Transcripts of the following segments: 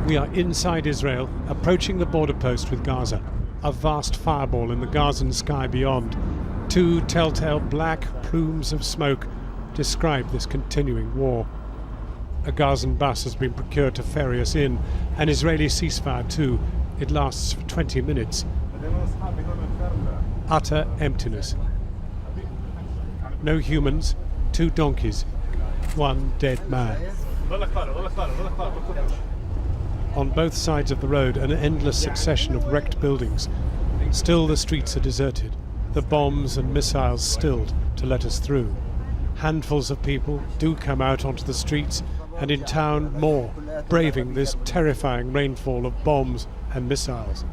We are inside Israel, approaching the border post with Gaza. A vast fireball in the Gazan sky beyond. Two telltale black plumes of smoke describe this continuing war. A Gazan bus has been procured to ferry us in. An Israeli ceasefire too. It lasts for 20 minutes. Utter emptiness. No humans, 2 donkeys, 1 dead man. On both sides of the road, an endless succession of wrecked buildings. Still the streets are deserted, the bombs and missiles stilled to let us through. Handfuls of people do come out onto the streets, and in town more, braving this terrifying rainfall of bombs and missiles.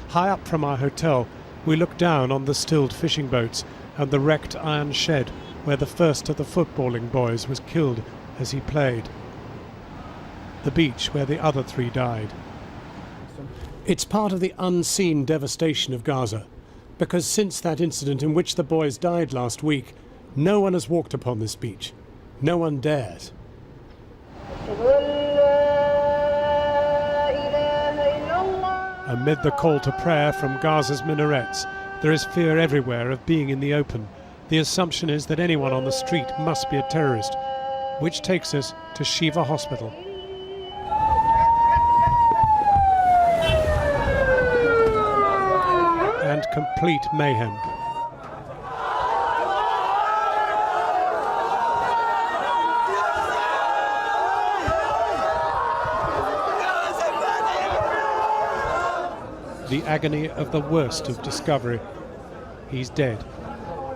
High up from our hotel, we look down on the stilled fishing boats and the wrecked iron shed where the first of the footballing boys was killed as he played. The beach where the other 3 died. It's part of the unseen devastation of Gaza, because since that incident in which the boys died last week, no one has walked upon this beach. No one dares. Amid the call to prayer from Gaza's minarets, there is fear everywhere of being in the open. The assumption is that anyone on the street must be a terrorist, which takes us to Shifa hospital. And complete mayhem. The agony of the worst of discovery. He's dead,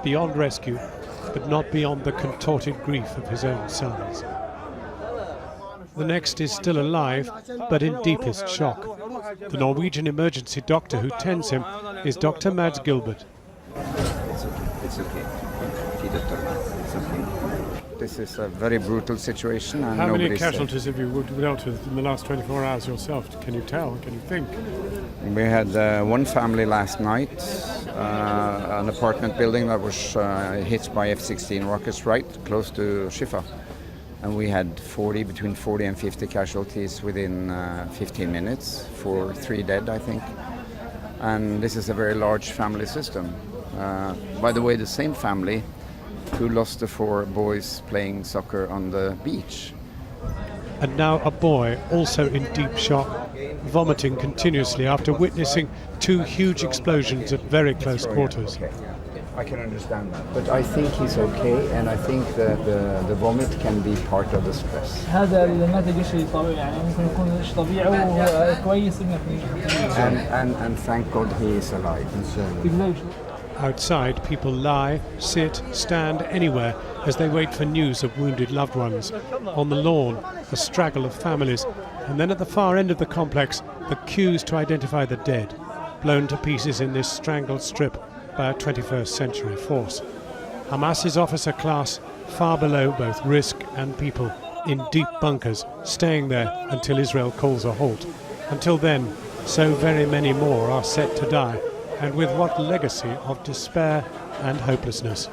beyond rescue, but not beyond the contorted grief of his own sons. The next is still alive, but in deepest shock. The Norwegian emergency doctor who tends him is Dr. Mads Gilbert. It's okay. It's okay. This is a very brutal situation. And how many casualties have you dealt with in the last 24 hours yourself? Can you tell? Can you think? We had one family last night, an apartment building that was hit by F-16 rockets right close to Shifa. And we had between 40 and 50 casualties within 15 minutes, 3 dead, I think. And this is a very large family system. By the way, the same family who lost the 4 boys playing soccer on the beach. And now a boy, also in deep shock, vomiting continuously after witnessing 2 huge explosions at very close quarters. Okay. I can understand that. But I think he's okay, and I think that the vomit can be part of the stress. And thank God he is alive. Outside, people lie, sit, stand anywhere as they wait for news of wounded loved ones. On the lawn, a straggle of families, and then at the far end of the complex, the queues to identify the dead, blown to pieces in this strangled strip by a 21st century force. Hamas's officer class far below both risk and people, in deep bunkers, staying there until Israel calls a halt. Until then, so very many more are set to die, and with what legacy of despair and hopelessness.